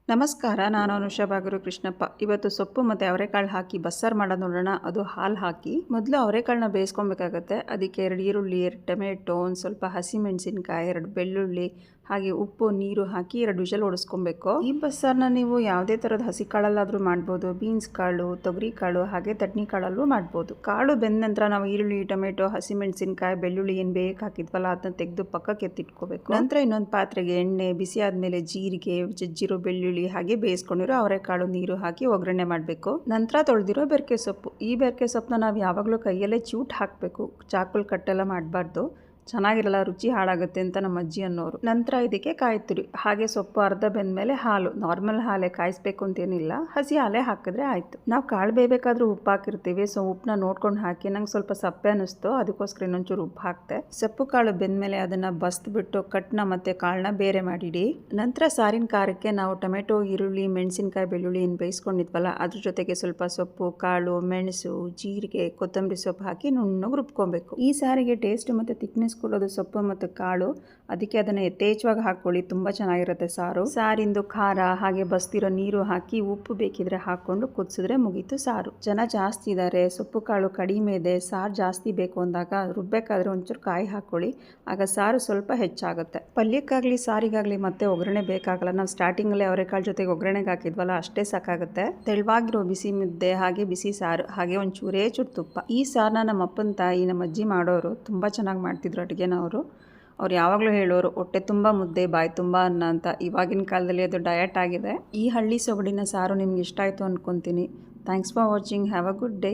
ನಮಸ್ಕಾರ, ನಾನು ಅನುಷಾ ಬಾಗರು ಕೃಷ್ಣಪ್ಪ. ಇವತ್ತು ಸೊಪ್ಪು ಮತ್ತು ಅವರೆಕಾಳು ಹಾಕಿ ಬಸ್ಸಾರು ಮಾಡೋದು ನೋಡೋಣ. ಅದು ಹಾಲು ಹಾಕಿ ಮೊದಲು ಅವರೆಕಾಳನ್ನ ಬೇಯಿಸ್ಕೊಬೇಕಾಗತ್ತೆ. ಅದಕ್ಕೆ 2 ಈರುಳ್ಳಿ, 2 ಟೊಮೆಟೊ, ಒಂದು ಸ್ವಲ್ಪ ಹಸಿಮೆಣಸಿನ್ಕಾಯಿ, 2 ಬೆಳ್ಳುಳ್ಳಿ, ಹಾಗೆ ಉಪ್ಪು, ನೀರು ಹಾಕಿ 2 ವಿಷಲ್ ಹೊಡಿಸ್ಕೊಬೇಕು. ಈ ಬಸ್ಸಾರನ್ನ ನೀವು ಯಾವುದೇ ಥರದ ಹಸಿ ಕಾಳಲ್ಲಾದರೂ ಮಾಡ್ಬೋದು. ಬೀನ್ಸ್ ಕಾಳು, ತೊಗರಿ ಕಾಳು, ಹಾಗೆ ತಡ್ನಿ ಕಾಳಲ್ಲೂ ಮಾಡ್ಬೋದು. ಕಾಳು ಬೆಂದ ನಂತರ ನಾವು ಈರುಳ್ಳಿ, ಟೊಮೆಟೊ, ಹಸಿಮೆಣಸಿನ್ಕಾಯಿ, ಬೆಳ್ಳುಳ್ಳಿ ಏನು ಬೇಯಕ್ಕೆ ಹಾಕಿದ್ವಲ್ಲ ಅದನ್ನ ತೆಗೆದು ಪಕ್ಕಕ್ಕೆ ಎತ್ತಿಟ್ಕೋಬೇಕು. ನಂತರ ಇನ್ನೊಂದು ಪಾತ್ರೆಗೆ ಎಣ್ಣೆ ಬಿಸಿ ಆದಮೇಲೆ ಜೀರಿಗೆ, ಜಜ್ಜಿರೋ ಬೆಳ್ಳುಳ್ಳಿ, ಹಾಗೆ ಬೇಯಿಸ್ಕೊಂಡಿರೋ ಅವರೆಕಾಳು ನೀರು ಹಾಕಿ ಒಗ್ಗರಣೆ ಮಾಡಬೇಕು. ನಂತರ ತೊಳೆದಿರೋ ಬೆರಕೆ ಸೊಪ್ಪು. ಈ ಬೆರಕೆ ಸೊಪ್ಪನ್ನ ನಾವು ಯಾವಾಗಲೂ ಕೈಯಲ್ಲೇ ಚೂಟ್ ಹಾಕಬೇಕು. ಚಾಕುಲ್ ಕಟ್ಟೆಲ್ಲ ಮಾಡಬಾರ್ದು, ಚೆನ್ನಾಗಿರಲ್ಲ, ರುಚಿ ಹಾಳಾಗುತ್ತೆ ಅಂತ ನಮ್ಮ ಅಜ್ಜಿ ಅನ್ನೋರು. ನಂತರ ಇದಕ್ಕೆ ಕಾಯಿ ತುರಿ, ಹಾಗೆ ಸೊಪ್ಪು ಅರ್ಧ ಬೆಂದಮೇಲೆ ಹಾಲು, ನಾರ್ಮಲ್ ಹಾಲೇ, ಕಾಯಿಸ್ಬೇಕು ಅಂತೇನಿಲ್ಲ, ಹಸಿ ಹಾಲೇ ಹಾಕಿದ್ರೆ ಆಯಿತು. ನಾವು ಕಾಳು ಬೇಯಬೇಕಾದ್ರೂ ಉಪ್ಪು ಹಾಕಿರ್ತೀವಿ, ಸೊ ಉಪ್ಪನ್ನ ನೋಡ್ಕೊಂಡು ಹಾಕಿ. ನಂಗೆ ಸ್ವಲ್ಪ ಸಪ್ಪೆ ಅನ್ನಿಸ್ತು, ಅದಕ್ಕೋಸ್ಕರ ಇನ್ನೊಂಚೂರು ಉಪ್ಪು ಹಾಕಿದೆ. ಸೊಪ್ಪು ಕಾಳು ಬೆಂದಮೇಲೆ ಅದನ್ನು ಬಸ್ದುಬಿಟ್ಟು ಕಟ್ನ ಮತ್ತು ಕಾಳನ್ನ ಬೇರೆ ಮಾಡಿಡಿ. ನಂತರ ಸಾರಿನ ಖಾರಕ್ಕೆ ನಾವು ಟೊಮೆಟೊ, ಈರುಳ್ಳಿ, ಮೆಣಸಿನ್ಕಾಯಿ, ಬೆಳ್ಳುಳ್ಳಿ ಏನು ಬೇಯಿಸ್ಕೊಂಡಿದ್ವಲ್ಲ ಅದ್ರ ಜೊತೆಗೆ ಸ್ವಲ್ಪ ಸೊಪ್ಪು, ಕಾಳು, ಮೆಣಸು, ಜೀರಿಗೆ, ಕೊತ್ತಂಬರಿ ಸೊಪ್ಪು ಹಾಕಿ ನುಣ್ಣಗೆ ರುಬ್ಕೊಬೇಕು. ಈ ಸಾರಿಗೆ ಟೇಸ್ಟ್ ಮತ್ತು ತಿಕ್ನೆಸ್ ಕೊಡೋದು ಸೊಪ್ಪು ಮತ್ತು ಕಾಳು, ಅದಕ್ಕೆ ಅದನ್ನು ಯಥೇಚ್ಛವಾಗಿ ಹಾಕ್ಕೊಳ್ಳಿ, ತುಂಬ ಚೆನ್ನಾಗಿರುತ್ತೆ ಸಾರು. ಸಾರಿಂದು ಖಾರ ಹಾಗೆ ಬಸ್ತಿರೋ ನೀರು ಹಾಕಿ ಉಪ್ಪು ಬೇಕಿದ್ರೆ ಹಾಕ್ಕೊಂಡು ಕುದಿಸಿದ್ರೆ ಮುಗೀತು ಸಾರು. ಜನ ಜಾಸ್ತಿ ಇದ್ದಾರೆ, ಸೊಪ್ಪು ಕಾಳು ಕಡಿಮೆ ಇದೆ, ಸಾರು ಜಾಸ್ತಿ ಬೇಕು ಅಂದಾಗ ರುಬ್ಬೇಕಾದ್ರೆ ಒಂಚೂರು ಕಾಯಿ ಹಾಕ್ಕೊಳ್ಳಿ, ಆಗ ಸಾರು ಸ್ವಲ್ಪ ಹೆಚ್ಚಾಗುತ್ತೆ. ಪಲ್ಯಕ್ಕಾಗಲಿ ಸಾರಿಗಾಗಲಿ ಮತ್ತೆ ಒಗ್ಗರಣೆ ಬೇಕಾಗಲ್ಲ. ನಾವು ಸ್ಟಾರ್ಟಿಂಗಲ್ಲೇ ಅವರೆಕಾಳು ಜೊತೆಗೆ ಒಗ್ಗರಣೆಗೆ ಹಾಕಿದ್ವಲ್ಲ ಅಷ್ಟೇ ಸಾಕಾಗುತ್ತೆ. ತೆಳುವಾಗಿರೋ ಬಿಸಿ ಮುದ್ದೆ, ಹಾಗೆ ಬಿಸಿ ಸಾರು, ಹಾಗೆ ಒಂಚೂರೇ ಚೂರು ತುಪ್ಪ. ಈ ಸಾರನ್ನ ನಮ್ಮ ಅಪ್ಪನ ತಾಯಿ, ನಮ್ಮ ಅಜ್ಜಿ ಮಾಡೋರು ತುಂಬ ಚೆನ್ನಾಗಿ ಮಾಡ್ತಿದ್ರು ಅಡುಗೆನವರು. ಅವ್ರು ಯಾವಾಗಲೂ ಹೇಳೋರು ಹೊಟ್ಟೆ ತುಂಬ ಮುದ್ದೆ ಬಾಯಿ ತುಂಬ ಅನ್ನ ಅಂತ. ಇವಾಗಿನ ಕಾಲದಲ್ಲಿ ಅದು ಡಯಟ್ ಆಗಿದೆ. ಈ ಹಳ್ಳಿ ಸೊಗಡಿನ ಸಾರು ನಿಮ್ಗೆ ಇಷ್ಟ ಆಯಿತು ಅಂದ್ಕೊತೀನಿ. Thanks for watching. Have a good day.